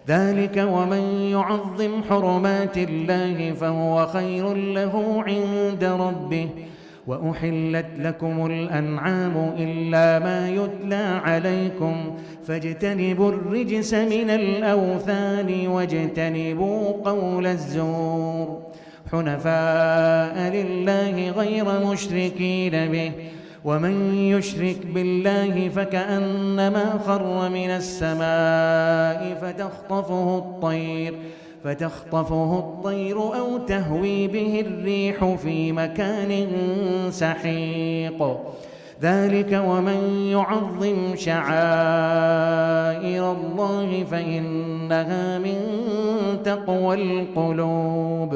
ذلك ومن يعظم حرمات الله فهو خير له عند ربه. وأحلت لكم الأنعام إلا ما يتلى عليكم فاجتنبوا الرجس من الأوثان واجتنبوا قول الزور حنفاء لله غير مشركين به. ومن يشرك بالله فكأنما خر من السماء فتخطفه الطير أو تهوي به الريح في مكان سحيق. ذلك ومن يعظم شعائر الله فإنها من تقوى القلوب.